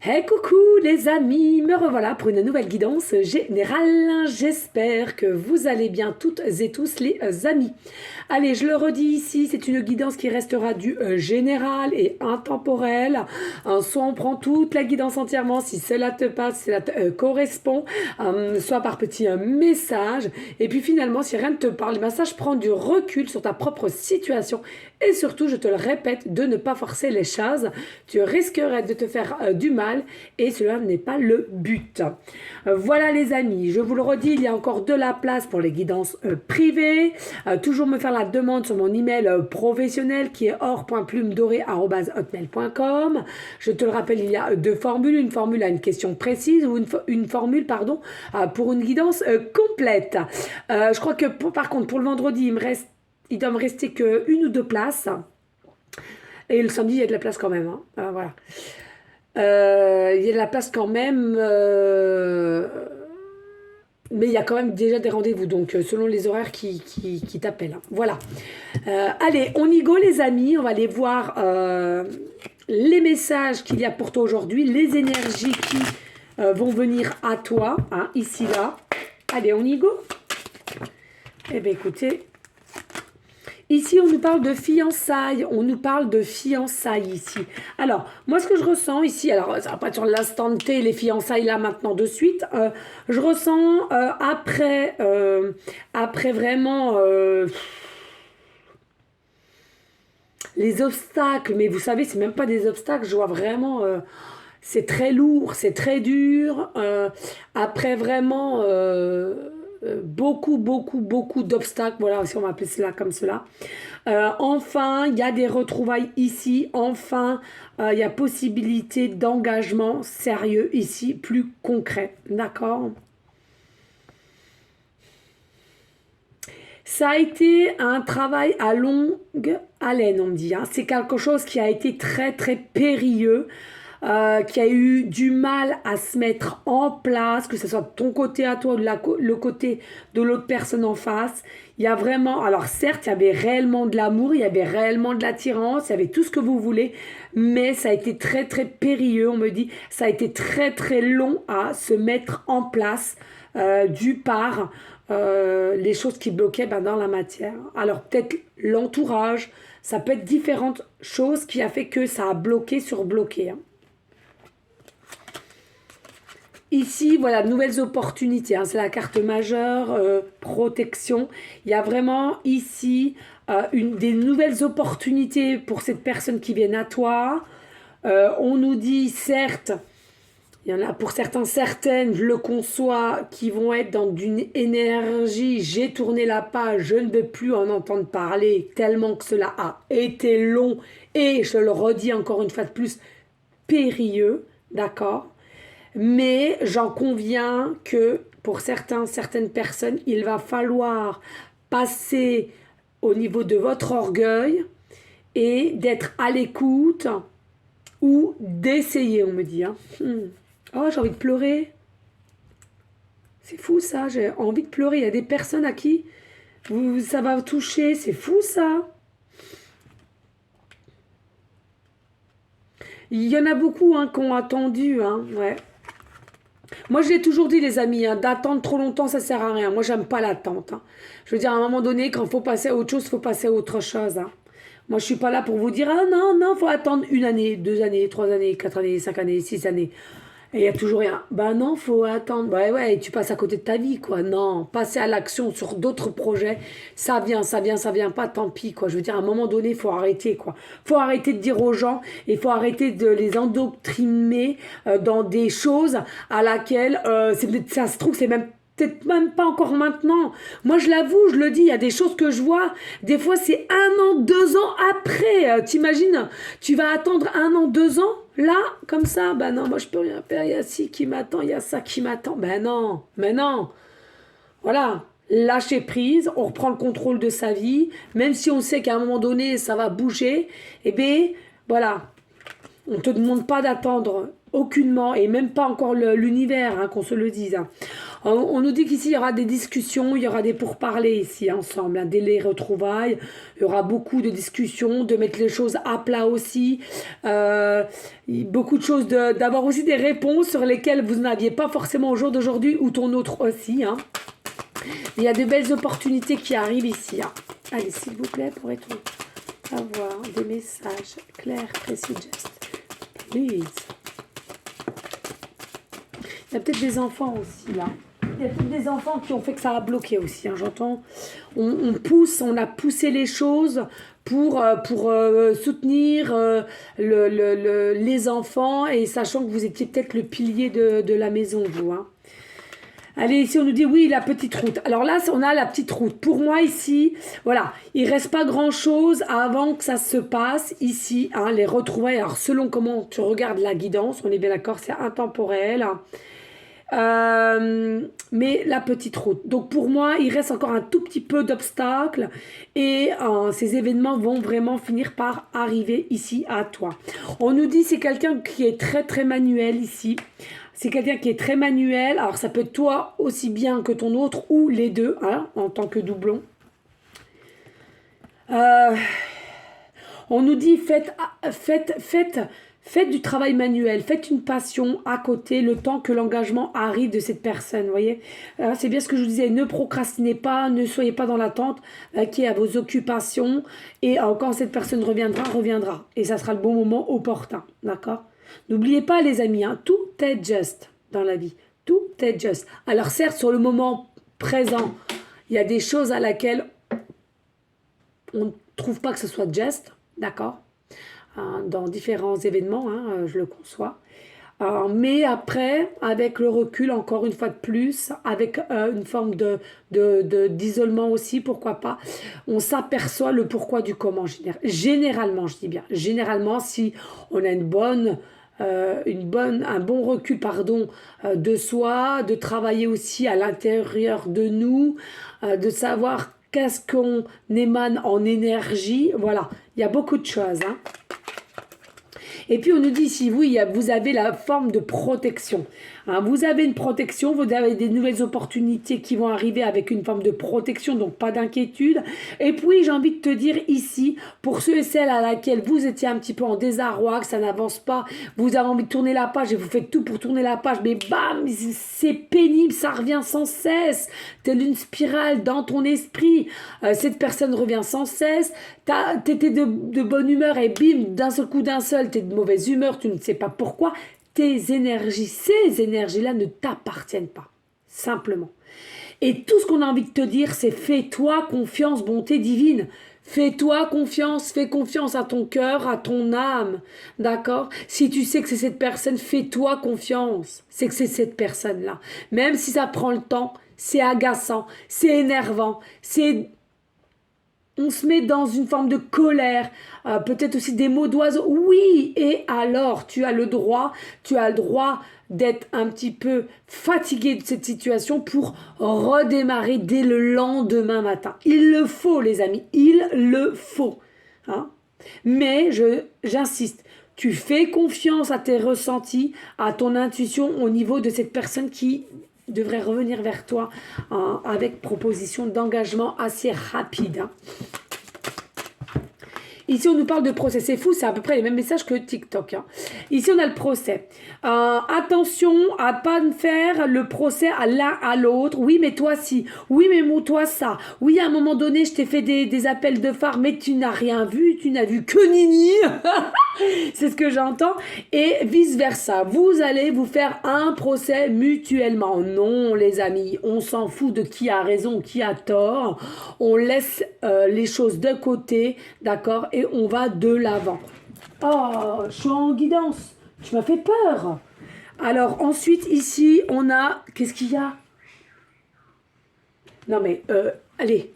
Hey coucou les amis, me revoilà pour une nouvelle guidance générale. J'espère que vous allez bien toutes et tous les amis. Allez, je le redis ici, c'est une guidance qui restera du général et intemporel. Soit on prend toute la guidance entièrement si cela te passe, si cela te correspond, soit par petit message. Et puis finalement, si rien ne te parle, le message prend du recul sur ta propre situation. Et surtout, je te le répète, de ne pas forcer les choses. Tu risquerais de te faire du mal et cela n'est pas le but. Voilà les amis, je vous le redis, il y a encore de la place pour les guidances privées. Toujours me faire la demande sur mon email professionnel qui est or.plumedorée@hotmail.com. Je te le rappelle, il y a deux formules, une formule à une question précise ou une formule pardon, pour une guidance complète. Je crois que par contre pour le vendredi, il doit me rester que une ou deux places. Et le samedi, il y a de la place quand même, hein. Voilà. Il y a de la place quand même, mais il y a quand même déjà des rendez-vous, donc selon les horaires qui t'appellent, hein. Voilà. Allez, on y go les amis, on va aller voir les messages qu'il y a pour toi aujourd'hui, les énergies qui vont venir à toi, hein, ici, là. Allez, on y go. Eh bien écoutez, ici, on nous parle de fiançailles. On nous parle de fiançailles ici. Alors, moi, ce que je ressens ici, alors, ça va pas être sur l'instant T, les fiançailles là, maintenant, de suite. Je ressens après vraiment les obstacles. Mais vous savez, c'est même pas des obstacles. Je vois vraiment, c'est très lourd, c'est très dur. Après vraiment beaucoup d'obstacles, voilà, si on va appeler cela comme cela. Enfin, il y a des retrouvailles ici. Enfin, il y a possibilité d'engagement sérieux ici, plus concret. D'accord? Ça a été un travail à longue haleine, on me dit, hein. C'est quelque chose qui a été très très périlleux, qui a eu du mal à se mettre en place, que ce soit de ton côté à toi ou le côté de l'autre personne en face. Il y a vraiment, alors certes, il y avait réellement de l'amour, il y avait réellement de l'attirance, il y avait tout ce que vous voulez, mais ça a été très très périlleux, on me dit, ça a été très très long à se mettre en place, du par les choses qui bloquaient dans la matière. Alors peut-être l'entourage, ça peut être différentes choses qui a fait que ça a bloqué sur bloqué, hein. Ici, voilà, nouvelles opportunités, hein, c'est la carte majeure, protection. Il y a vraiment ici des nouvelles opportunités pour cette personne qui vient à toi. On nous dit, certes, il y en a pour certains, certaines, je le conçois, qui vont être dans une énergie, j'ai tourné la page, je ne veux plus en entendre parler, tellement que cela a été long et, je le redis encore une fois de plus, périlleux, d'accord? Mais j'en conviens que pour certaines personnes, il va falloir passer au niveau de votre orgueil et d'être à l'écoute ou d'essayer, on me dit, hein. Oh, j'ai envie de pleurer. C'est fou ça, j'ai envie de pleurer. Il y a des personnes à qui ça va toucher, c'est fou ça. Il y en a beaucoup, hein, qui ont attendu, hein, ouais. Moi, je l'ai toujours dit, les amis, hein, d'attendre trop longtemps, ça sert à rien. Moi, j'aime pas l'attente, hein. Je veux dire, à un moment donné, quand il faut passer à autre chose, il faut passer à autre chose, hein. Moi, je suis pas là pour vous dire, ah non, non, faut attendre une année, 2 années, 3 années, 4 années, 5 années, 6 années. Et il y a toujours rien. Bah non, faut attendre. Bah ouais, et tu passes à côté de ta vie, quoi. Non, passer à l'action sur d'autres projets, ça vient pas, tant pis, quoi. Je veux dire, à un moment donné, il faut arrêter, quoi. Faut arrêter de dire aux gens, il faut arrêter de les endoctriner dans des choses à laquelle, ça se trouve, c'est même peut-être même pas encore maintenant. Moi, je l'avoue, je le dis, il y a des choses que je vois. Des fois, c'est 1 an, 2 ans après. T'imagines, tu vas attendre 1 an, 2 ans, là, comme ça. Ben non, moi, je peux rien faire. Il y a ci qui m'attend, il y a ça qui m'attend. Ben non, mais non. Voilà. Lâcher prise, on reprend le contrôle de sa vie. Même si on sait qu'à un moment donné, ça va bouger. Eh bien, voilà. On ne te demande pas d'attendre aucunement, et même pas encore l'univers, hein, qu'on se le dise, hein. On nous dit qu'ici, il y aura des discussions, il y aura des pourparlers ici ensemble, hein, dès les retrouvailles. Il y aura beaucoup de discussions, de mettre les choses à plat aussi. Beaucoup de choses, d'avoir aussi des réponses sur lesquelles vous n'aviez pas forcément au jour d'aujourd'hui ou ton autre aussi. Hein. Il y a de belles opportunités qui arrivent ici. Hein. Allez, s'il vous plaît, pourrait-on avoir des messages clairs, précis, just, please. Il y a peut-être des enfants aussi, là. Il y a peut-être des enfants qui ont fait que ça a bloqué aussi, hein, j'entends. On a poussé les choses pour soutenir les enfants, et sachant que vous étiez peut-être le pilier de la maison, vous. Hein. Allez, ici, on nous dit, oui, la petite route. Alors là, on a la petite route. Pour moi, ici, voilà, il reste pas grand-chose avant que ça se passe. Ici, hein, les retrouvailles, alors selon comment tu regardes la guidance, on est bien d'accord, c'est intemporel. Mais la petite route. Donc pour moi, il reste encore un tout petit peu d'obstacles et ces événements vont vraiment finir par arriver ici à toi. On nous dit c'est quelqu'un qui est très très manuel ici. C'est quelqu'un qui est très manuel. Alors ça peut être toi aussi bien que ton autre ou les deux, hein, en tant que doublon. On nous dit faites du travail manuel, faites une passion à côté le temps que l'engagement arrive de cette personne, vous voyez. C'est bien ce que je vous disais, ne procrastinez pas, ne soyez pas dans l'attente, qui est à vos occupations, et quand cette personne reviendra, et ça sera le bon moment opportun, d'accord. N'oubliez pas les amis, hein, tout est juste dans la vie, tout est juste. Alors certes, sur le moment présent, il y a des choses à laquelle on ne trouve pas que ce soit juste, d'accord, dans différents événements, hein, je le conçois. Mais après, avec le recul, encore une fois de plus, avec une forme d'isolement aussi, pourquoi pas, on s'aperçoit le pourquoi du comment. Généralement, je dis bien, généralement, si on a un bon recul de soi, de travailler aussi à l'intérieur de nous, de savoir qu'est-ce qu'on émane en énergie, voilà, il y a beaucoup de choses, hein. Et puis on nous dit ici, oui, vous avez la forme de protection. Hein, vous avez une protection, vous avez des nouvelles opportunités qui vont arriver avec une forme de protection, donc pas d'inquiétude. Et puis j'ai envie de te dire ici, pour ceux et celles à laquelle vous étiez un petit peu en désarroi, que ça n'avance pas, vous avez envie de tourner la page et vous faites tout pour tourner la page, mais bam, c'est pénible, ça revient sans cesse, telle une spirale dans ton esprit. Cette personne revient sans cesse, t'étais de bonne humeur et bim, d'un seul coup, t'es de mauvaise humeur, tu ne sais pas pourquoi. Tes énergies, ces énergies-là ne t'appartiennent pas, simplement. Et tout ce qu'on a envie de te dire, c'est fais-toi confiance, bonté divine. Fais-toi confiance, fais confiance à ton cœur, à ton âme, d'accord? Si tu sais que c'est cette personne, fais-toi confiance. C'est que c'est cette personne-là. Même si ça prend le temps, c'est agaçant, c'est énervant, on se met dans une forme de colère, peut-être aussi des mots d'oiseau. Oui, et alors tu as le droit d'être un petit peu fatigué de cette situation pour redémarrer dès le lendemain matin. Il le faut, les amis, il le faut. Hein? Mais j'insiste, tu fais confiance à tes ressentis, à ton intuition au niveau de cette personne qui devrait revenir vers toi avec proposition d'engagement assez rapide. Hein. Ici, on nous parle de procès. C'est fou, c'est à peu près les mêmes messages que TikTok. Hein. Ici, on a le procès. Attention à pas faire le procès à l'un à l'autre. Oui, mais toi, si. Oui, mais toi, ça. Oui, à un moment donné, je t'ai fait des appels de phare, mais tu n'as rien vu. Tu n'as vu que Nini. C'est ce que j'entends. Et vice-versa. Vous allez vous faire un procès mutuellement. Non, les amis, on s'en fout de qui a raison, qui a tort. On laisse les choses de côté, d'accord, et on va de l'avant. Oh, je suis en guidance. Tu m'as fait peur. Alors, ensuite, ici, on a... Qu'est-ce qu'il y a? Non, mais... allez.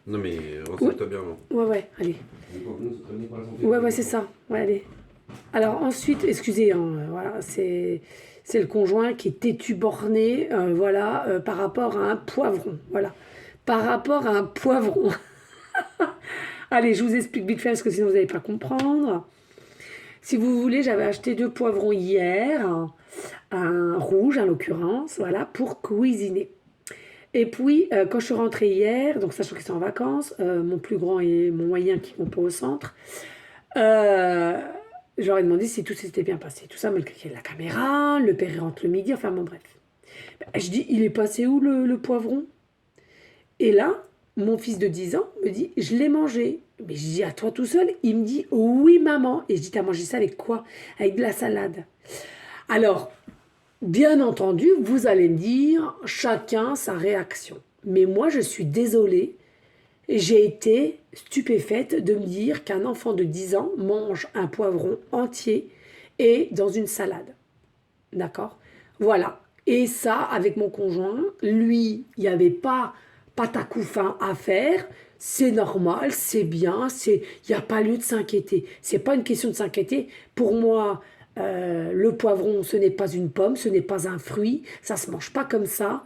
Non, mais renseigne-toi bien. Ouais, allez. Ouais, c'est ça. Ouais, allez. Alors ensuite, excusez, hein, voilà, c'est le conjoint qui est têtu borné, voilà, par rapport à un poivron, voilà. Par rapport à un poivron. Allez, je vous explique vite fait, parce que sinon vous n'allez pas comprendre. Si vous voulez, j'avais acheté 2 poivrons hier, un rouge en l'occurrence, voilà, pour cuisiner. Et puis, quand je suis rentrée hier, donc sachant qu'ils sont en vacances, mon plus grand et mon moyen qui vont pas au centre, euh, je leur ai demandé si tout s'était bien passé. Tout ça, malgré qu'il y ait la caméra, le père il rentre le midi, enfin bon bref. Je dis, il est passé où le poivron? Et là, mon fils de 10 ans me dit, je l'ai mangé. Mais je dis, à toi tout seul? Il me dit, oui maman. Et je dis, t'as mangé ça avec quoi? Avec de la salade. Alors, bien entendu, vous allez me dire, chacun sa réaction. Mais moi, je suis désolée. J'ai été stupéfaite de me dire qu'un enfant de 10 ans mange un poivron entier et dans une salade. D'accord? Voilà. Et ça, avec mon conjoint, lui, il n'y avait pas patacouffin à faire. C'est normal, c'est bien, il n'y a pas lieu de s'inquiéter. C'est pas une question de s'inquiéter. Pour moi, le poivron, ce n'est pas une pomme, ce n'est pas un fruit, ça se mange pas comme ça.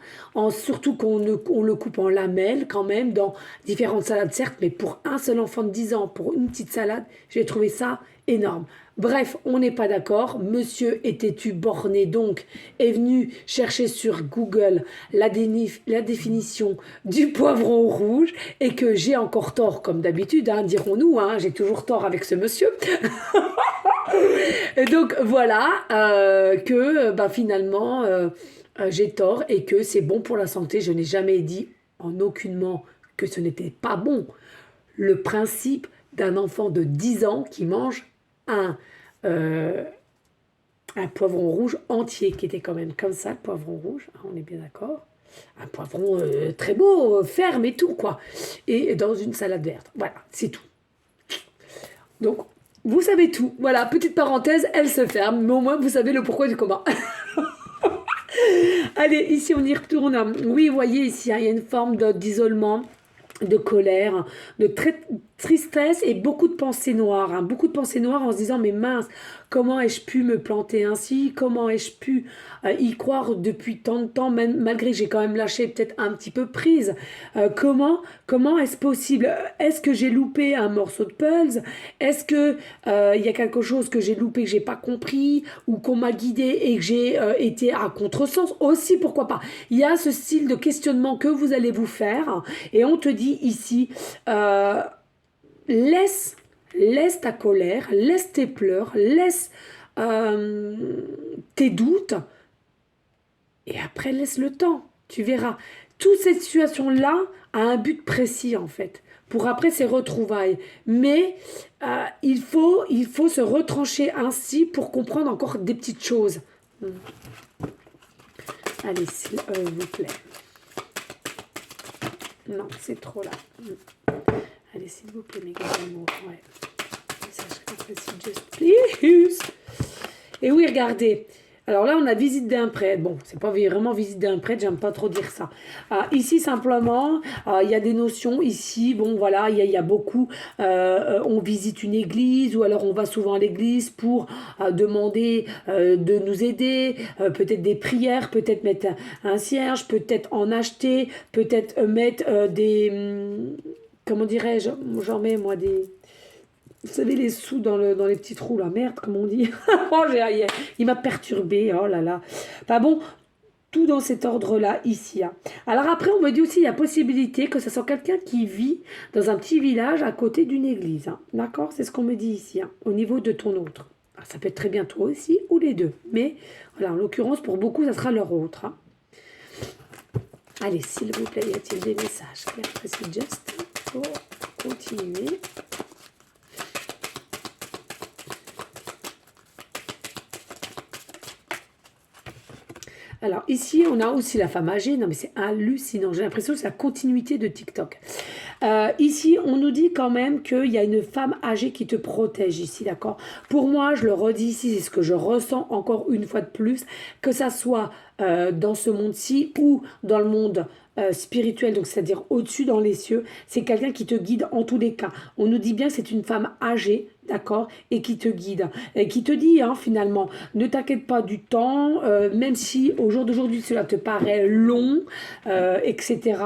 Surtout on le coupe en lamelles quand même dans différentes salades, certes, mais pour un seul enfant de 10 ans, pour une petite salade, j'ai trouvé ça énorme. Bref, on n'est pas d'accord. Monsieur est têtu, borné, donc est venu chercher sur Google la définition du poivron rouge et que j'ai encore tort, comme d'habitude, hein, dirons-nous, hein, j'ai toujours tort avec ce monsieur. Et donc voilà que finalement j'ai tort et que c'est bon pour la santé. Je n'ai jamais dit en aucunement que ce n'était pas bon. Le principe d'un enfant de 10 ans qui mange euh, un poivron rouge entier, qui était quand même comme ça, le poivron rouge, hein, on est bien d'accord. Un poivron très beau, ferme et tout, quoi. Et dans une salade verte. Voilà, c'est tout. Donc, vous savez tout. Voilà, petite parenthèse, elle se ferme, mais au moins vous savez le pourquoi du comment. Allez, ici on y retourne. Oui, vous voyez ici, hein, il y a une forme d'isolement, de colère, de tristesse et beaucoup de pensées noires. Hein. Beaucoup de pensées noires en se disant, mais mince, comment ai-je pu me planter ainsi? Comment ai-je pu y croire depuis tant de temps, même, malgré que j'ai quand même lâché peut-être un petit peu prise? Comment est-ce possible? Est-ce que j'ai loupé un morceau de puzzle? Est-ce que il y a quelque chose que j'ai loupé, que j'ai pas compris, ou qu'on m'a guidé et que j'ai été à contresens? Aussi, pourquoi pas? Il y a ce style de questionnement que vous allez vous faire et on te dit ici, laisse ta colère, laisse tes pleurs, laisse tes doutes et après laisse le temps. Tu verras. Toute cette situation-là a un but précis en fait. Pour après ces retrouvailles. Mais il faut se retrancher ainsi pour comprendre encore des petites choses. Allez, s'il vous plaît. Non, c'est trop là. Allez, s'il vous plaît, mes gars d'amour. Ouais. Just please. Et oui, regardez. Alors là, on a visite d'un prêtre. Bon, c'est pas vraiment visite d'un prêtre, j'aime pas trop dire ça. Ici, simplement, il y a des notions. Ici, bon, voilà, il y a beaucoup. On visite une église ou alors on va souvent à l'église pour demander de nous aider. Peut-être des prières, peut-être mettre un cierge, peut-être en acheter, peut-être mettre comment dirais-je? J'en mets, moi, des... Vous savez, les sous dans les petits trous, là. Merde, comment on dit? Oh, il m'a perturbé. Oh là là. Enfin bon, tout dans cet ordre-là, ici. Hein. Alors après, on me dit aussi, il y a possibilité que ce soit quelqu'un qui vit dans un petit village à côté d'une église. Hein. D'accord? C'est ce qu'on me dit ici, hein, au niveau de ton autre. Alors, ça peut être très bien toi aussi, ou les deux. Mais, voilà, en l'occurrence, pour beaucoup, ça sera leur autre. Hein. Allez, s'il vous plaît, y a-t-il des messages? Après, c'est juste pour continuer. Alors ici, on a aussi la femme âgée. Non mais c'est hallucinant. J'ai l'impression que c'est la continuité de TikTok. Ici, on nous dit quand même qu'il y a une femme âgée qui te protège ici, d'accord? Pour moi, je le redis ici, c'est ce que je ressens encore une fois de plus, que ça soit dans ce monde-ci ou dans le monde spirituel, donc c'est-à-dire au-dessus dans les cieux, c'est quelqu'un qui te guide en tous les cas. On nous dit bien que c'est une femme âgée, d'accord, et qui te guide, et qui te dit hein, finalement, ne t'inquiète pas du temps, même si au jour d'aujourd'hui cela te paraît long, etc.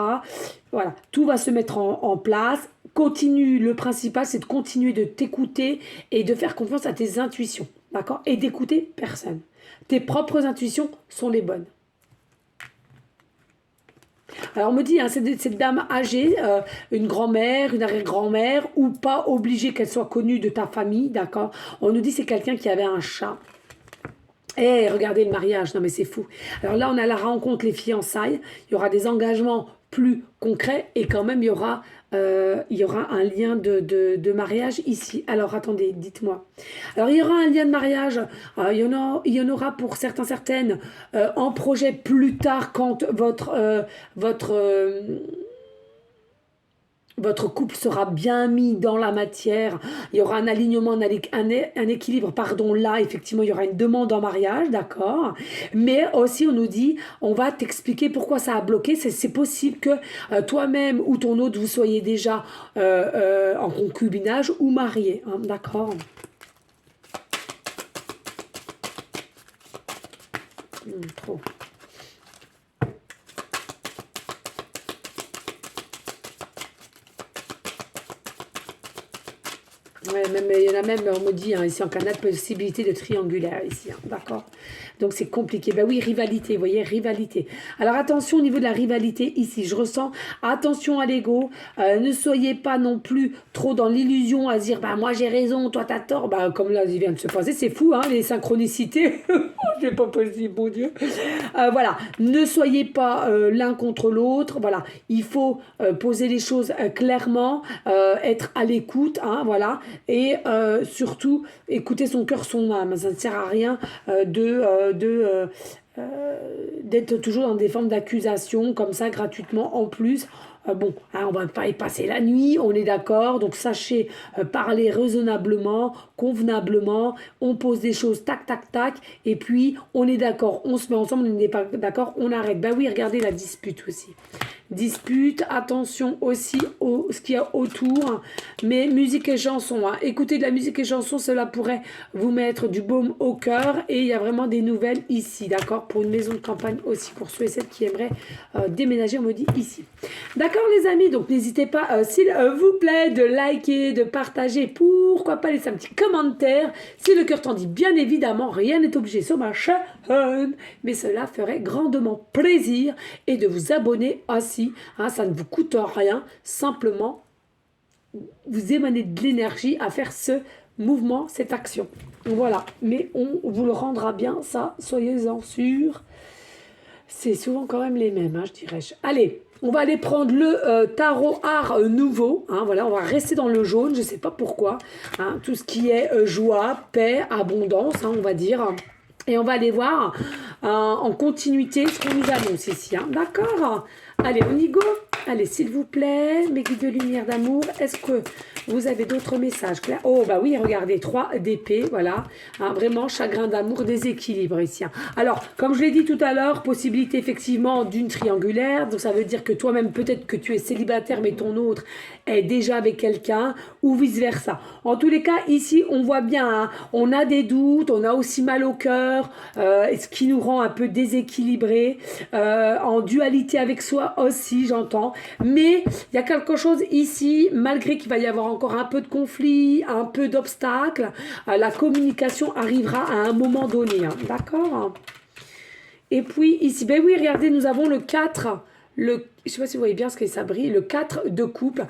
Voilà, tout va se mettre en place. continue, le principal, c'est de continuer de t'écouter et de faire confiance à tes intuitions, d'accord? Et d'écouter personne. Tes propres intuitions sont les bonnes. Alors on me dit, hein, cette dame âgée, une grand-mère, une arrière-grand-mère, ou pas obligée qu'elle soit connue de ta famille, d'accord? On nous dit c'est quelqu'un qui avait un chat. Eh, regardez le mariage, non mais c'est fou. Alors là, on a la rencontre, les fiançailles, il y aura des engagements plus concrets et quand même, il y aura un lien de mariage ici. Alors attendez, dites-moi. Alors il y aura un lien de mariage, il y en aura pour certains, certaines en projet plus tard quand votre couple sera bien mis dans la matière, il y aura un alignement, un équilibre, pardon, là, effectivement, il y aura une demande en mariage, d'accord, mais aussi, on nous dit, on va t'expliquer pourquoi ça a bloqué, c'est possible que toi-même ou ton autre, vous soyez déjà en concubinage ou marié, hein, d'accord. Trop. Ouais, même, il y en a même, on me dit, hein, ici en Canada, possibilité de triangulaire, ici, hein, d'accord. Donc c'est compliqué. Ben oui, rivalité, vous voyez, rivalité. Alors attention au niveau de la rivalité, ici, je ressens, attention à l'ego, ne soyez pas non plus trop dans l'illusion à dire, bah moi j'ai raison, toi t'as tort, bah comme là, il vient de se passer, c'est fou, hein, les synchronicités, c'est pas possible, mon Dieu. Voilà, ne soyez pas l'un contre l'autre, voilà, il faut poser les choses clairement, être à l'écoute, hein, voilà, et surtout écouter son cœur, son âme. Ça ne sert à rien d'être toujours dans des formes d'accusation comme ça gratuitement en plus. Bon, hein, on va pas y passer la nuit, on est d'accord. Donc sachez parler raisonnablement, convenablement. On pose des choses tac tac tac et puis on est d'accord. On se met ensemble, on n'est pas d'accord, on arrête. Ben oui, regardez la dispute aussi. Dispute, attention aussi ce qu'il y a autour, mais musique et chanson, hein. Écoutez de la musique et chanson, cela pourrait vous mettre du baume au cœur et il y a vraiment des nouvelles ici, d'accord, pour une maison de campagne aussi, pour ceux et celles qui aimeraient déménager, on me dit ici. D'accord les amis, donc n'hésitez pas, s'il vous plaît, de liker, de partager, pourquoi pas laisser un petit commentaire, si le cœur t'en dit, bien évidemment, rien n'est obligé sur ma chaîne, mais cela ferait grandement plaisir et de vous abonner aussi. Hein, ça ne vous coûte rien, simplement vous émanez de l'énergie à faire ce mouvement, cette action. Voilà, mais on vous le rendra bien, ça, soyez-en sûrs. C'est souvent quand même les mêmes, hein, je dirais. Allez, on va aller prendre le tarot art nouveau. Hein, voilà, on va rester dans le jaune, je ne sais pas pourquoi. Hein, tout ce qui est joie, paix, abondance, hein, on va dire. Et on va aller voir en continuité ce qu'on nous annonce ici. Hein. D'accord? Allez, on y go. Allez, s'il vous plaît, mes guides de lumière d'amour, est-ce que vous avez d'autres messages? Oh, bah oui, regardez, 3 d'épée, voilà. Hein, vraiment, chagrin d'amour, déséquilibre ici. Hein. Alors, comme je l'ai dit tout à l'heure, possibilité effectivement d'une triangulaire. Donc, ça veut dire que toi-même, peut-être que tu es célibataire, mais ton autre est déjà avec quelqu'un, ou vice-versa. En tous les cas, ici, on voit bien, hein, on a des doutes, on a aussi mal au cœur, ce qui nous rend un peu déséquilibré, en dualité avec soi aussi, j'entends. Mais il y a quelque chose ici, malgré qu'il va y avoir encore un peu de conflit, un peu d'obstacles, la communication arrivera à un moment donné. Hein, d'accord? Et puis ici, ben oui, regardez, nous avons le 4, je ne sais pas si vous voyez bien ce que ça brille, le 4 de coupe.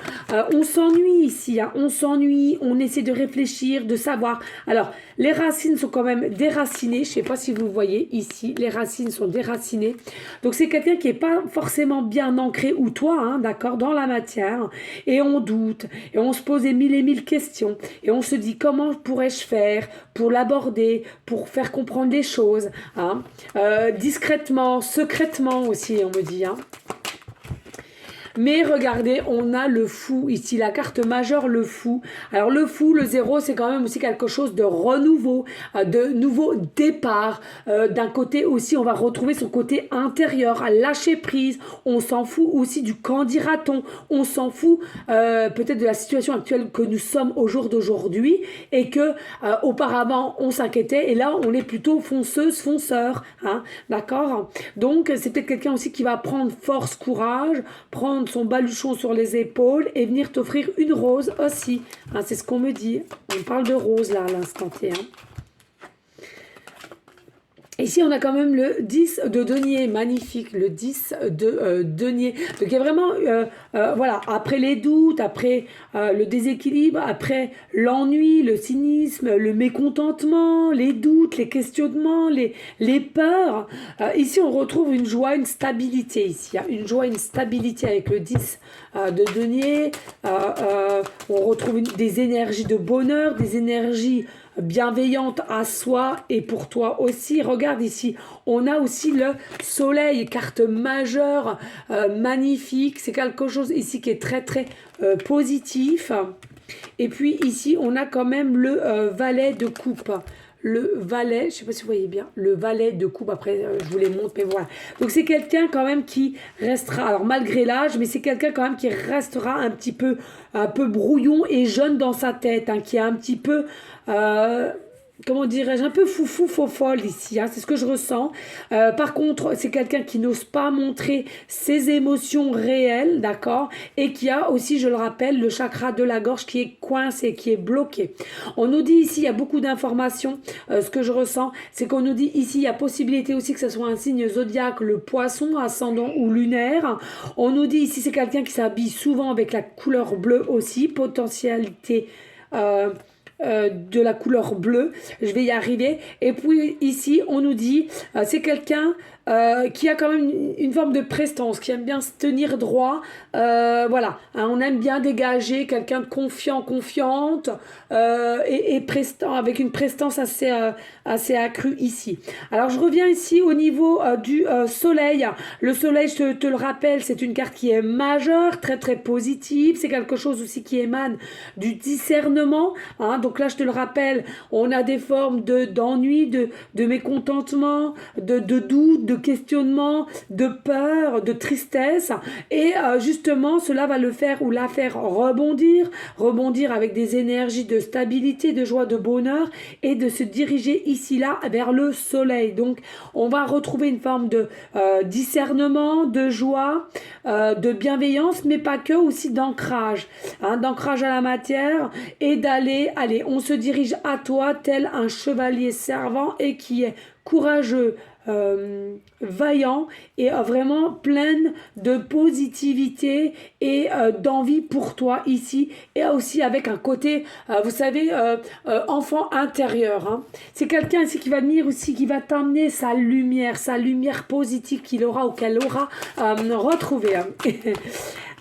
On s'ennuie ici, hein, on s'ennuie, on essaie de réfléchir, de savoir. Alors, les racines sont quand même déracinées, je ne sais pas si vous voyez ici, les racines sont déracinées. Donc, c'est quelqu'un qui n'est pas forcément bien ancré, ou toi, hein, d'accord, dans la matière. Et on doute, et on se pose des mille et mille questions. Et on se dit, comment pourrais-je faire pour l'aborder, pour faire comprendre les choses, hein, discrètement, secrètement aussi, on me dit, hein. Mais regardez, on a le fou ici, la carte majeure, le fou. Alors le fou, le 0, c'est quand même aussi quelque chose de renouveau, de nouveau départ. D'un côté aussi, on va retrouver son côté intérieur, à lâcher prise. On s'en fout aussi du qu'en dira-t-on. On s'en fout peut-être de la situation actuelle que nous sommes au jour d'aujourd'hui et que auparavant, on s'inquiétait et là, on est plutôt fonceuse, fonceur. Hein, d'accord? Donc, c'est peut-être quelqu'un aussi qui va prendre force, courage, prendre prendre son baluchon sur les épaules et venir t'offrir une rose aussi. Hein, c'est ce qu'on me dit. On parle de rose là à l'instant T. Hein. Ici, on a quand même le 10 de denier, magnifique, le 10 de denier. Donc, il y a vraiment, voilà, après les doutes, après le déséquilibre, après l'ennui, le cynisme, le mécontentement, les doutes, les questionnements, les peurs. Ici, on retrouve une joie, une stabilité ici. Hein, une joie, une stabilité avec le 10 de denier. On retrouve des énergies de bonheur, des énergies bienveillante à soi et pour toi aussi. Regarde ici, on a aussi le soleil, carte majeure, magnifique. C'est quelque chose ici qui est très très positif. Et puis ici, on a quand même le valet de coupe. Le valet, je ne sais pas si vous voyez bien, le valet de coupe, après je vous les montre, mais voilà. Donc c'est quelqu'un quand même qui restera, alors malgré l'âge, mais c'est quelqu'un quand même qui restera un peu brouillon et jeune dans sa tête, hein, qui est un petit peu... comment dirais-je, un peu foufou, fofolle ici, hein, c'est ce que je ressens. Par contre, c'est quelqu'un qui n'ose pas montrer ses émotions réelles, d'accord, et qui a aussi, je le rappelle, le chakra de la gorge qui est coincé, qui est bloqué. On nous dit ici, il y a beaucoup d'informations, ce que je ressens, c'est qu'on nous dit ici, il y a possibilité aussi que ce soit un signe zodiaque, le poisson, ascendant ou lunaire. On nous dit ici, c'est quelqu'un qui s'habille souvent avec la couleur bleue aussi, potentialité... de la couleur bleue, je vais y arriver. Et puis ici, on nous dit, c'est quelqu'un qui a quand même une forme de prestance, qui aime bien se tenir droit. Voilà, hein, on aime bien dégager quelqu'un de confiant, confiante et prestant, avec une prestance assez accrue ici. Alors, je reviens ici au niveau du soleil. Le soleil, je te le rappelle, c'est une carte qui est majeure, très très positive. C'est quelque chose aussi qui émane du discernement. Hein, donc là, je te le rappelle, on a des formes d'ennui, de mécontentement, de doute, de questionnement, de peur, de tristesse. Et justement, cela va le faire ou la faire rebondir avec des énergies de stabilité, de joie, de bonheur et de se diriger ici, là, vers le soleil. Donc, on va retrouver une forme de discernement, de joie, de bienveillance, mais pas que, aussi d'ancrage. Hein, d'ancrage à la matière et allez, on se dirige à toi tel un chevalier servant et qui est courageux, vaillant et vraiment pleine de positivité et d'envie pour toi ici, et aussi avec un côté, vous savez, enfant intérieur. Hein. C'est quelqu'un ici qui va venir aussi, qui va t'amener sa lumière positive qu'il aura ou qu'elle aura retrouvée. Hein.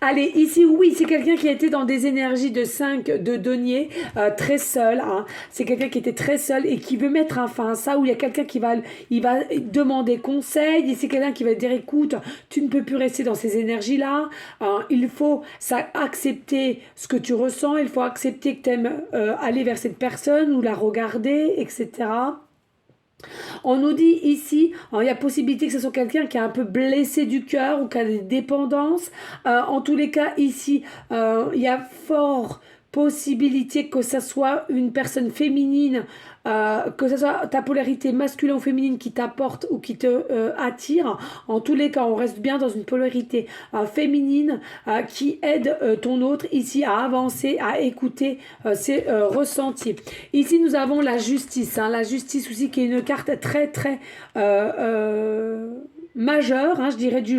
Allez, ici, oui, c'est quelqu'un qui a été dans des énergies de 5 de denier, très seul. Hein. C'est quelqu'un qui était très seul et qui veut mettre un fin à ça, où il y a quelqu'un qui va demander conseil, et c'est quelqu'un qui va dire, écoute, tu ne peux plus rester dans ces énergies-là, il faut accepter ce que tu ressens, il faut accepter que tu aimes aller vers cette personne ou la regarder, etc. On nous dit ici, il y a possibilité que ce soit quelqu'un qui est un peu blessé du cœur ou qui a des dépendances. En tous les cas, ici, il y a fort possibilité que ce soit une personne féminine, que ce soit ta polarité masculine ou féminine qui t'apporte ou qui te attire. En tous les cas, on reste bien dans une polarité féminine qui aide ton autre ici à avancer, à écouter ses ressentis. Ici, nous avons la justice. Hein, la justice aussi qui est une carte très très majeure, hein, je dirais, du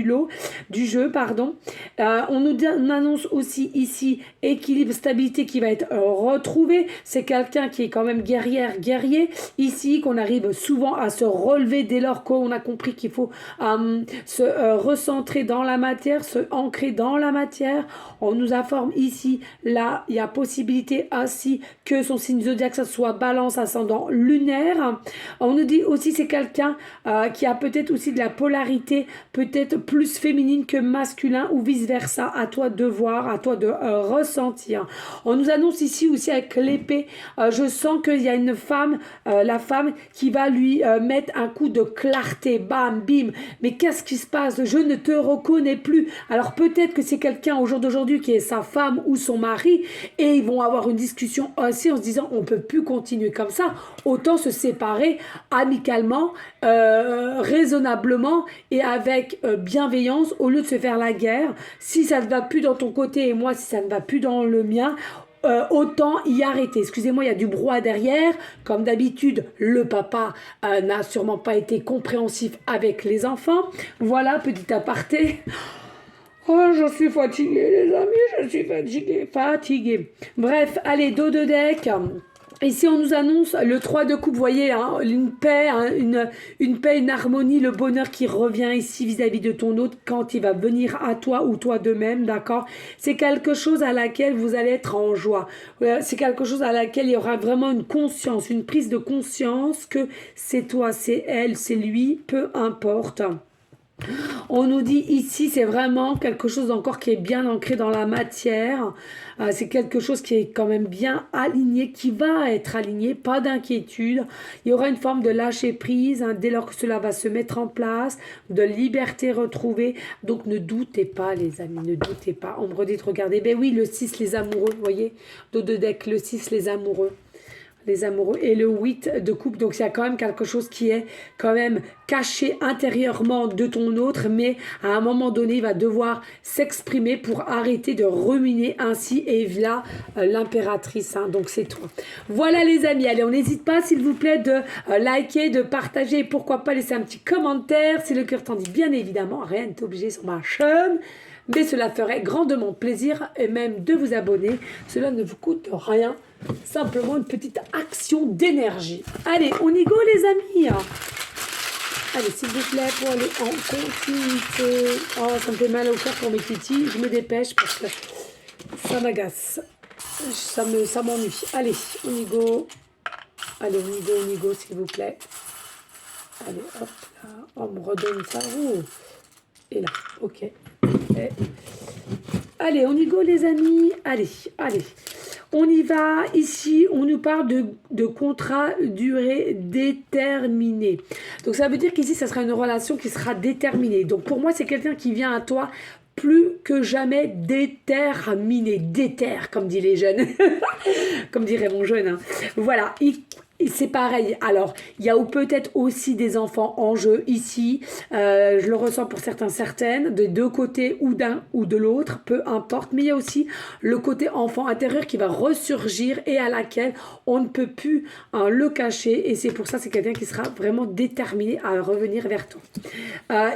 lot, du jeu, pardon. On annonce aussi ici équilibre, stabilité qui va être retrouvé. C'est quelqu'un qui est quand même guerrier. Ici, qu'on arrive souvent à se relever dès lors qu'on a compris qu'il faut se recentrer dans la matière, se ancrer dans la matière. On nous informe ici, là, il y a possibilité ainsi que son signe zodiaque, ça soit balance, ascendant, lunaire. On nous dit aussi c'est quelqu'un qui a peut-être aussi de la polarité, peut-être plus féminine que masculin ou vice-versa. À toi de voir, à toi de ressentir. On nous annonce ici aussi avec l'épée, je sens qu'il y a une femme, la femme qui va lui mettre un coup de clarté, bam, bim. Mais qu'est-ce qui se passe? Je ne te reconnais plus. Alors peut-être que c'est quelqu'un au jour d'aujourd'hui qui est sa femme ou son mari, et ils vont avoir une discussion aussi en se disant on peut plus continuer comme ça, autant se séparer amicalement, raisonnablement et avec bienveillance au lieu de se faire la guerre. Si ça ne va plus dans ton côté et moi si ça ne va plus dans le mien, autant y arrêter. Excusez-moi, il y a du brouhaha derrière. Comme d'habitude, le papa n'a sûrement pas été compréhensif avec les enfants. Voilà, petit aparté. Oh, je suis fatiguée, les amis, je suis fatiguée. Bref, allez, dos de deck. Ici, on nous annonce le 3 de coupe, vous voyez, hein, une paix, hein, une paix, une harmonie, le bonheur qui revient ici vis-à-vis de ton autre quand il va venir à toi ou toi de même, d'accord? C'est quelque chose à laquelle vous allez être en joie. C'est quelque chose à laquelle il y aura vraiment une conscience, une prise de conscience que c'est toi, c'est elle, c'est lui, peu importe. On nous dit ici, c'est vraiment quelque chose encore qui est bien ancré dans la matière. C'est quelque chose qui est quand même bien aligné, qui va être aligné, pas d'inquiétude. Il y aura une forme de lâcher prise hein, dès lors que cela va se mettre en place, de liberté retrouvée. Donc ne doutez pas les amis, ne doutez pas. On me redit de regarder. Ben oui, le 6, les amoureux, vous voyez, dos de deck, le 6, les amoureux. Les amoureux et le 8 de coupe, donc il y a quand même quelque chose qui est quand même caché intérieurement de ton autre, mais à un moment donné il va devoir s'exprimer pour arrêter de ruminer ainsi, et via l'impératrice, hein, donc c'est tout. Voilà les amis, allez, on n'hésite pas s'il vous plaît de liker, de partager, et pourquoi pas laisser un petit commentaire si le cœur t'en dit, bien évidemment, rien n'est obligé sur ma chaîne. Mais cela ferait grandement plaisir et même de vous abonner. Cela ne vous coûte rien. Simplement une petite action d'énergie. Allez, on y go les amis. Allez, s'il vous plaît, pour aller en continuité. Oh, ça me fait mal au cœur pour mes petits. Je me dépêche parce que ça m'agace. Ça m'ennuie. Allez, on y go. Allez, on y go, s'il vous plaît. Allez, hop là. On me redonne ça. Ouh. Et là, ok. Et... Allez, on y go les amis. Allez, allez. On y va. Ici, on nous parle de contrat durée déterminée. Donc, ça veut dire qu'ici, ça sera une relation qui sera déterminée. Donc, pour moi, c'est quelqu'un qui vient à toi plus que jamais déterminé. Déter, comme disent les jeunes. Comme dirait mon jeune. Hein. Voilà. C'est pareil. Alors, il y a peut-être aussi des enfants en jeu ici. Je le ressens pour certaines, des deux côtés ou d'un ou de l'autre, peu importe. Mais il y a aussi le côté enfant intérieur qui va ressurgir et à laquelle on ne peut plus le cacher. Et c'est pour ça, c'est quelqu'un qui sera vraiment déterminé à revenir vers toi.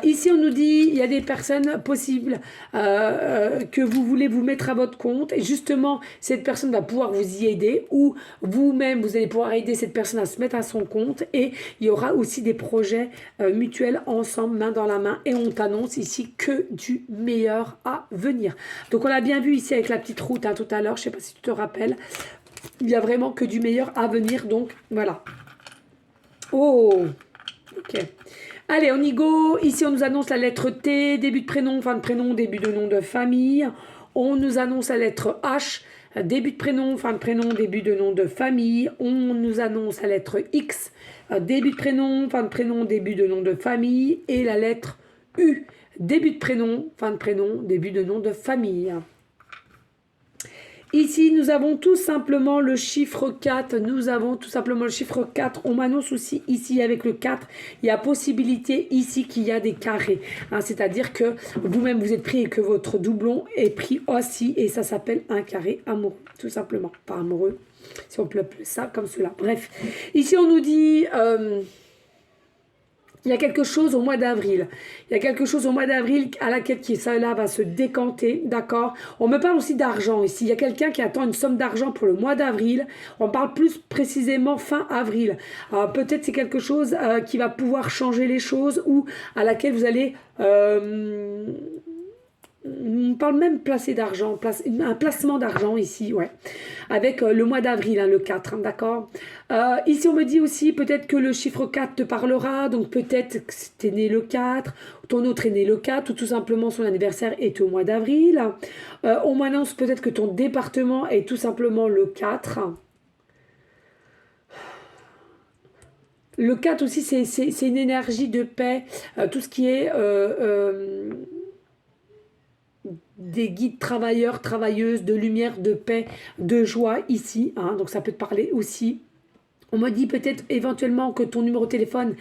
Ici, on nous dit, il y a des personnes possibles que vous voulez vous mettre à votre compte. Et justement, cette personne va pouvoir vous y aider ou vous-même, vous allez pouvoir aider cette personne à se mettre à son compte, et il y aura aussi des projets mutuels ensemble, main dans la main, et on t'annonce ici que du meilleur à venir. Donc on l'a bien vu ici avec la petite route hein, tout à l'heure, je sais pas si tu te rappelles, il y a vraiment que du meilleur à venir, donc voilà. Oh, ok. Allez, on y go. Ici, on nous annonce la lettre T, début de prénom, fin de prénom, début de nom de famille. On nous annonce la lettre H, début de prénom, fin de prénom, début de nom de famille. On nous annonce la lettre X, début de prénom, fin de prénom, début de nom de famille. Et la lettre U, début de prénom, fin de prénom, début de nom de famille. Ici, nous avons tout simplement le chiffre 4. Nous avons tout simplement le chiffre 4. On m'annonce aussi ici avec le 4, il y a possibilité ici qu'il y a des carrés. Hein, c'est-à-dire que vous-même vous êtes pris et que votre doublon est pris aussi. Et ça s'appelle un carré amoureux, tout simplement. Pas amoureux, si on peut appeler ça comme cela. Bref, ici on nous dit... il y a quelque chose au mois d'avril. Il y a quelque chose au mois d'avril à laquelle cela va se décanter, d'accord? On me parle aussi d'argent ici. Il y a quelqu'un qui attend une somme d'argent pour le mois d'avril. On parle plus précisément fin avril. Peut-être c'est quelque chose qui va pouvoir changer les choses ou à laquelle vous allez... on parle même placer d'argent, un placement d'argent ici, ouais, avec le mois d'avril, hein, le 4, hein, d'accord. Ici, on me dit aussi peut-être que le chiffre 4 te parlera, donc peut-être que tu es né le 4, ton autre est né le 4, ou tout simplement son anniversaire est au mois d'avril. On m'annonce peut-être que ton département est tout simplement le 4. Le 4 aussi, c'est une énergie de paix, tout ce qui est... des guides travailleurs, travailleuses, de lumière, de paix, de joie ici. Hein, donc ça peut te parler aussi. On me dit peut-être éventuellement que ton numéro de téléphone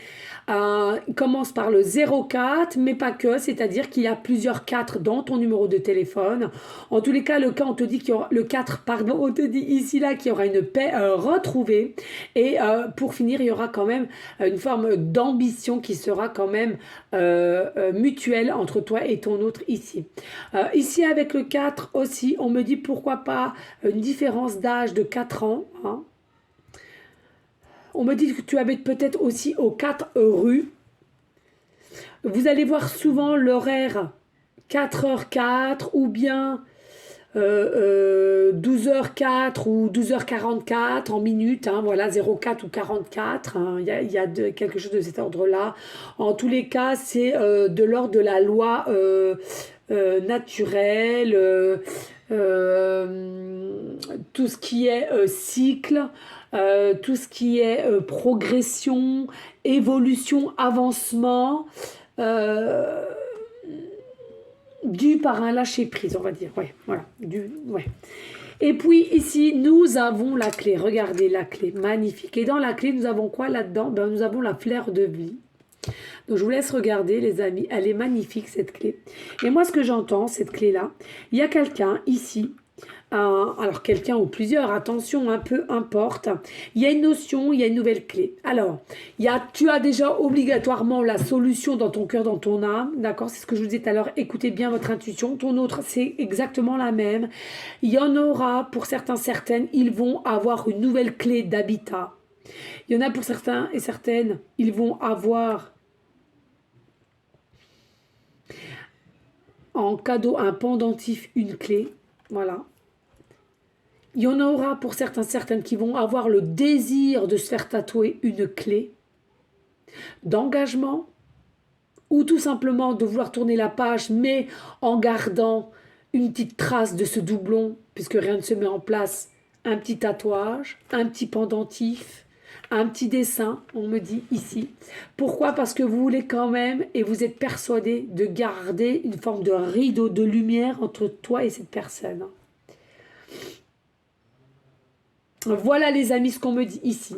commence par le 04, mais pas que, c'est-à-dire qu'il y a plusieurs 4 dans ton numéro de téléphone. En tous les cas, le cas, on te dit qu'il y aura le 4, pardon, on te dit ici là qu'il y aura une paix retrouvée. Et pour finir, il y aura quand même une forme d'ambition qui sera quand même mutuelle entre toi et ton autre ici. Ici avec le 4 aussi, on me dit pourquoi pas une différence d'âge de 4 ans, hein. On me dit que tu habites peut-être aussi aux 4 rues. Vous allez voir souvent l'horaire 4h04 ou bien 12h04 ou 12h44 en minutes. Hein, voilà, 04 ou 44. Hein, il y a quelque chose de cet ordre-là. En tous les cas, c'est de l'ordre de la loi naturelle. Tout ce qui est cycle, tout ce qui est progression, évolution, avancement, dû par un lâcher-prise, on va dire. Ouais, voilà. Ouais. Et puis ici, nous avons la clé. Regardez la clé, magnifique. Et dans la clé, nous avons quoi là-dedans? Ben, nous avons la fleur de vie. Donc je vous laisse regarder les amis, elle est magnifique cette clé. Et moi ce que j'entends, cette clé-là, il y a quelqu'un ici, alors quelqu'un ou plusieurs, attention, un peu importe, il y a une notion, il y a une nouvelle clé. Alors, tu as déjà obligatoirement la solution dans ton cœur, dans ton âme, d'accord? C'est ce que je vous disais tout à l'heure, écoutez bien votre intuition. Ton autre, c'est exactement la même. Il y en aura pour certains, certaines, ils vont avoir une nouvelle clé d'habitat. Il y en a pour certains et certaines, ils vont avoir en cadeau un pendentif, une clé, voilà. Il y en aura pour certains, certaines qui vont avoir le désir de se faire tatouer une clé d'engagement ou tout simplement de vouloir tourner la page, mais en gardant une petite trace de ce doublon, puisque rien ne se met en place, un petit tatouage, un petit pendentif, un petit dessin, on me dit ici. Pourquoi? Parce que vous voulez quand même, et vous êtes persuadé de garder une forme de rideau de lumière entre toi et cette personne. Voilà les amis ce qu'on me dit ici.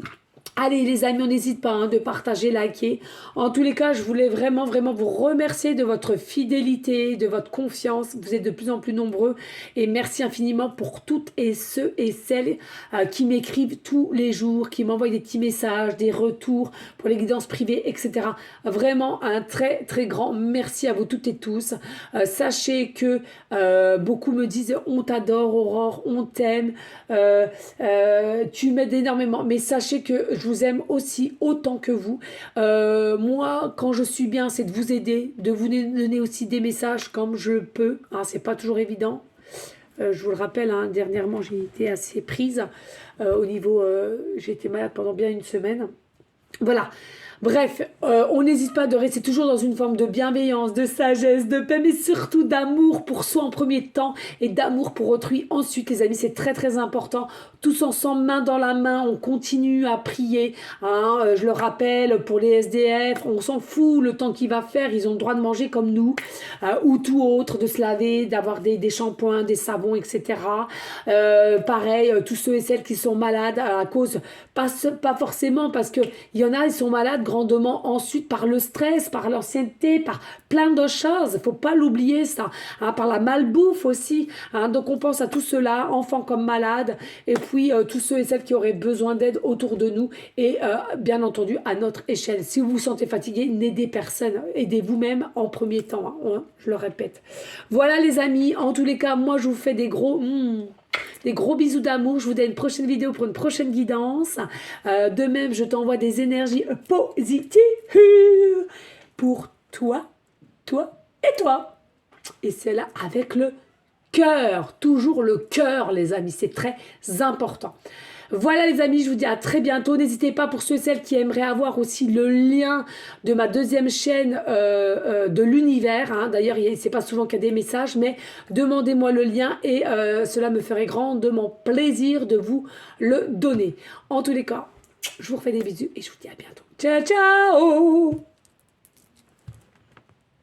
Allez les amis, on n'hésite pas de partager, liker. En tous les cas, je voulais vraiment vous remercier de votre fidélité, de votre confiance. Vous êtes de plus en plus nombreux et merci infiniment pour toutes et ceux et celles qui m'écrivent tous les jours, qui m'envoient des petits messages, des retours pour les guidances privées, etc. Vraiment un très très grand merci à vous toutes et tous. Sachez que beaucoup me disent on t'adore Aurore, on t'aime, tu m'aides énormément. Mais sachez que je vous aime aussi autant que vous. Moi, quand je suis bien, c'est de vous aider, de vous donner aussi des messages comme je peux. Hein, c'est pas toujours évident. Je vous le rappelle, hein, dernièrement, j'ai été assez prise au niveau... j'ai été malade pendant bien une semaine. Voilà. Bref, on n'hésite pas de rester toujours dans une forme de bienveillance, de sagesse, de paix, mais surtout d'amour pour soi en premier temps et d'amour pour autrui ensuite, les amis, c'est très très important. Tous ensemble, main dans la main, on continue à prier. Hein, je le rappelle, pour les SDF, on s'en fout le temps qu'il va faire, ils ont le droit de manger comme nous, ou tout autre, de se laver, d'avoir des shampoings, des savons, etc. Pareil, tous ceux et celles qui sont malades à cause, pas forcément parce qu'il y en a, ils sont malades grandement ensuite par le stress, par l'ancienneté, par plein de choses. Il ne faut pas l'oublier ça. Hein, par la malbouffe aussi. Hein, donc on pense à tout cela, enfants comme malades, et puis tous ceux et celles qui auraient besoin d'aide autour de nous et bien entendu à notre échelle. Si vous vous sentez fatigué, n'aidez personne. Aidez vous-même en premier temps. Hein, je le répète. Voilà les amis. En tous les cas, moi je vous fais des gros... Des gros bisous d'amour. Je vous donne une prochaine vidéo pour une prochaine guidance. De même, je t'envoie des énergies positives pour toi, toi et toi. Et c'est là avec le cœur. Toujours le cœur, les amis. C'est très important. Voilà les amis, je vous dis à très bientôt. N'hésitez pas pour ceux et celles qui aimeraient avoir aussi le lien de ma deuxième chaîne de l'univers. Hein. D'ailleurs, c'est pas souvent qu'il y a des messages, mais demandez-moi le lien et cela me ferait grandement plaisir de vous le donner. En tous les cas, je vous refais des bisous et je vous dis à bientôt. Ciao, ciao!